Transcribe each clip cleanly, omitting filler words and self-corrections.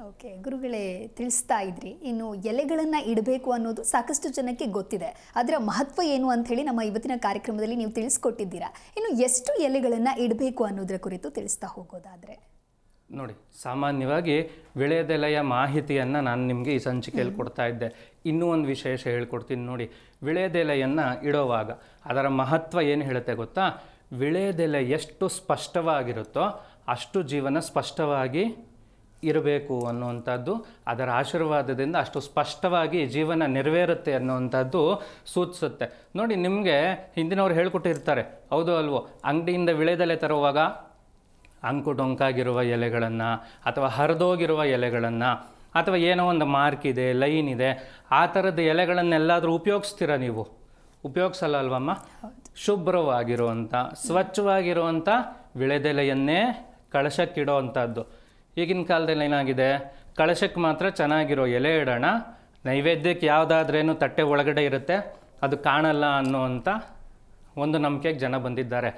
Okay, ಗುರುಗಳೇ ತಿಳಿಸ್ತಾ ಇದ್ರಿ. ಇನ್ನು ಎಲೆಗಳನ್ನ ಇಡಬೇಕು ಅನ್ನೋದು ಸಾಕಷ್ಟು ಜನಕ್ಕೆ ಗೊತ್ತಿದೆ. ಅದರ ಮಹತ್ವ ಏನು ಅಂತ ಹೇಳಿ ನಮ್ಮ ಇವತ್ತಿನ ಕಾರ್ಯಕ್ರಮದಲ್ಲಿ ನೀವು ತಿಳಿಸ್ಕೊಟ್ಟಿದ್ದೀರಾ. ಇನ್ನು ಎಷ್ಟು ಎಲೆಗಳನ್ನ ಇಡಬೇಕು ಅನ್ನೋದರ ಕುರಿತು ತಿಳಿಸ್ತಾ ಹೋಗೋದಾದ್ರೆ ನೋಡಿ, ಸಾಮಾನ್ಯವಾಗಿ ವಿಳೆದೆಲೆಯ ಮಾಹಿತಿಯನ್ನು ನಾನು ನಿಮಗೆ ಈ ಸಂಚಿಕೆಯಲ್ಲಿ ಕೊಡ್ತಾ ಇದ್ದೆ. ಇನ್ನೂ ಒಂದು ವಿಶೇಷ ಹೇಳ್ಕೊಡ್ತೀನಿ ನೋಡಿ. ವಿಳೆದೆಲೆಯನ್ನು ಇಡೋವಾಗ ಅದರ ಮಹತ್ವ ಏನು ಹೇಳುತ್ತೆ ಗೊತ್ತಾ? ವಿಳೆದೆಲೆ ಎಷ್ಟು ಸ್ಪಷ್ಟವಾಗಿರುತ್ತೋ ಅಷ್ಟು ಜೀವನ ಸ್ಪಷ್ಟವಾಗಿ ಇರಬೇಕು ಅನ್ನುವಂಥದ್ದು, ಅದರ ಆಶೀರ್ವಾದದಿಂದ ಅಷ್ಟು ಸ್ಪಷ್ಟವಾಗಿ ಜೀವನ ನೆರವೇರುತ್ತೆ ಅನ್ನುವಂಥದ್ದು ಸೂಚಿಸುತ್ತೆ. ನೋಡಿ, ನಿಮಗೆ ಹಿಂದಿನವ್ರು ಹೇಳ್ಕೊಟ್ಟಿರ್ತಾರೆ, ಹೌದು ಅಲ್ವೋ? ಅಂಗಡಿಯಿಂದ ವಿಳೆದೆಲೆ ತರುವಾಗ ಅಂಕು ಡೊಂಕಾಗಿರುವ ಎಲೆಗಳನ್ನು ಅಥವಾ ಹರಿದೋಗಿರುವ ಎಲೆಗಳನ್ನು ಅಥವಾ ಏನೋ ಒಂದು ಮಾರ್ಕ್ ಇದೆ, ಲೈನ್ ಇದೆ, ಆ ಥರದ ಎಲೆಗಳನ್ನೆಲ್ಲಾದರೂ ಉಪಯೋಗಿಸ್ತೀರ ನೀವು? ಉಪಯೋಗಿಸಲ್ಲ ಅಲ್ವಮ್ಮ? ಶುಭ್ರವಾಗಿರುವಂಥ ಸ್ವಚ್ಛವಾಗಿರುವಂಥ ವಿಳೆದೆಲೆಯನ್ನೇ ಕಳಶಕ್ಕಿಡೋ ಅಂಥದ್ದು. ಈಗಿನ ಕಾಲದಲ್ಲಿ ಏನಾಗಿದೆ, ಕಳಶಕ್ಕೆ ಮಾತ್ರ ಚೆನ್ನಾಗಿರೋ ಎಲೆ ಇಡೋಣ, ನೈವೇದ್ಯಕ್ಕೆ ಯಾವುದಾದ್ರೇನು ತಟ್ಟೆ ಒಳಗಡೆ ಇರುತ್ತೆ ಅದು ಕಾಣಲ್ಲ ಅನ್ನೋವಂಥ ಒಂದು ನಂಬಿಕೆಗೆ ಜನ ಬಂದಿದ್ದಾರೆ.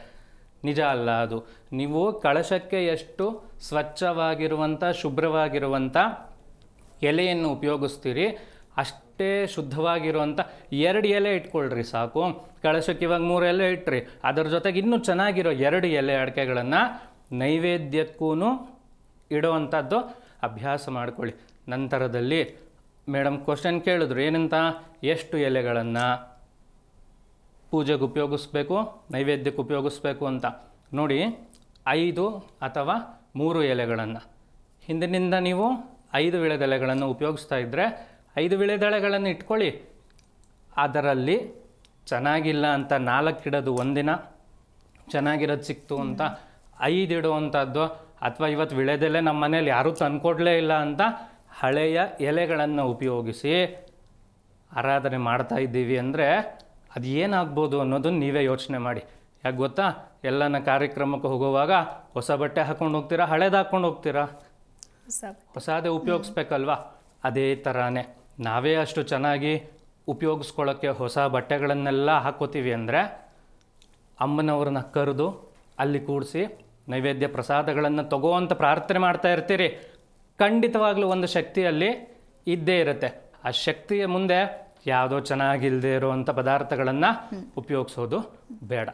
ನಿಜ ಅಲ್ಲ ಅದು. ನೀವು ಕಳಶಕ್ಕೆ ಎಷ್ಟು ಸ್ವಚ್ಛವಾಗಿರುವಂಥ ಶುಭ್ರವಾಗಿರುವಂಥ ಎಲೆಯನ್ನು ಉಪಯೋಗಿಸ್ತೀರಿ ಅಷ್ಟೇ ಶುದ್ಧವಾಗಿರುವಂಥ 2 ಎಲೆ ಇಟ್ಕೊಳ್ರಿ ಸಾಕು. ಕಳಶಕ್ಕೆ ಇವಾಗ 3 ಎಲೆ ಇಟ್ರಿ, ಅದರ ಜೊತೆಗೆ ಇನ್ನೂ ಚೆನ್ನಾಗಿರೋ 2 ಎಲೆ ಅಡಿಕೆಗಳನ್ನು ನೈವೇದ್ಯಕ್ಕೂ ಇಡುವಂಥದ್ದು ಅಭ್ಯಾಸ ಮಾಡ್ಕೊಳ್ಳಿ. ನಂತರದಲ್ಲಿ ಮೇಡಮ್ ಕ್ವಶನ್ ಕೇಳಿದ್ರು, ಏನಂತ? ಎಷ್ಟು ಎಲೆಗಳನ್ನು ಪೂಜೆಗೆ ಉಪಯೋಗಿಸ್ಬೇಕು, ನೈವೇದ್ಯಕ್ಕೆ ಉಪಯೋಗಿಸ್ಬೇಕು ಅಂತ. ನೋಡಿ, 5 ಅಥವಾ 3 ಎಲೆಗಳನ್ನು, ಹಿಂದಿನಿಂದ ನೀವು 5 ವಿಳೆದೆಲೆಗಳನ್ನು ಉಪಯೋಗಿಸ್ತಾ ಇದ್ದರೆ 5 ವಿಳೆದೆಲೆಗಳನ್ನು ಇಟ್ಕೊಳ್ಳಿ. ಅದರಲ್ಲಿ ಚೆನ್ನಾಗಿಲ್ಲ ಅಂತ 4 ಇಡೋದು, ಒಂದಿನ ಚೆನ್ನಾಗಿರೋದು ಸಿಕ್ತು ಅಂತ 5 ಇಡುವಂಥದ್ದು, ಅಥವಾ ಇವತ್ತು ವಿಳೆದೆಲೆ ನಮ್ಮ ಮನೇಲಿ ಯಾರೂ ತಂದ್ಕೊಡ್ಲೇ ಇಲ್ಲ ಅಂತ ಹಳೆಯ ಎಲೆಗಳನ್ನು ಉಪಯೋಗಿಸಿ ಆರಾಧನೆ ಮಾಡ್ತಾ ಇದ್ದೀವಿ ಅಂದರೆ ಅದು ಏನಾಗ್ಬೋದು ಅನ್ನೋದನ್ನು ನೀವೇ ಯೋಚನೆ ಮಾಡಿ. ಯಾಕೆ ಗೊತ್ತಾ? ಎಲ್ಲನ ಕಾರ್ಯಕ್ರಮಕ್ಕೆ ಹೋಗುವಾಗ ಹೊಸ ಬಟ್ಟೆ ಹಾಕ್ಕೊಂಡು ಹೋಗ್ತೀರಾ, ಹಳೇದು ಹಾಕ್ಕೊಂಡು ಹೋಗ್ತೀರಾ? ಹೊಸದೇ ಉಪಯೋಗಿಸ್ಬೇಕಲ್ವಾ? ಅದೇ ಥರನೇ ನಾವೇ ಅಷ್ಟು ಚೆನ್ನಾಗಿ ಉಪಯೋಗಿಸ್ಕೊಳ್ಳೋಕ್ಕೆ ಹೊಸ ಬಟ್ಟೆಗಳನ್ನೆಲ್ಲ ಹಾಕ್ಕೋತೀವಿ ಅಂದರೆ ಅಮ್ಮನವ್ರನ್ನ ಕರೆದು ಅಲ್ಲಿ ಕೂಡಿಸಿ ನೈವೇದ್ಯ ಪ್ರಸಾದಗಳನ್ನು ತಗೋ ಅಂತ ಪ್ರಾರ್ಥನೆ ಮಾಡ್ತಾ ಇರ್ತೀರಿ. ಖಂಡಿತವಾಗ್ಲೂ ಒಂದು ಶಕ್ತಿಯಲ್ಲಿ ಇದ್ದೇ ಇರುತ್ತೆ. ಆ ಶಕ್ತಿಯ ಮುಂದೆ ಯಾವುದೋ ಚೆನ್ನಾಗಿಲ್ಲದೆ ಇರುವಂಥ ಪದಾರ್ಥಗಳನ್ನು ಉಪಯೋಗಿಸೋದು ಬೇಡ.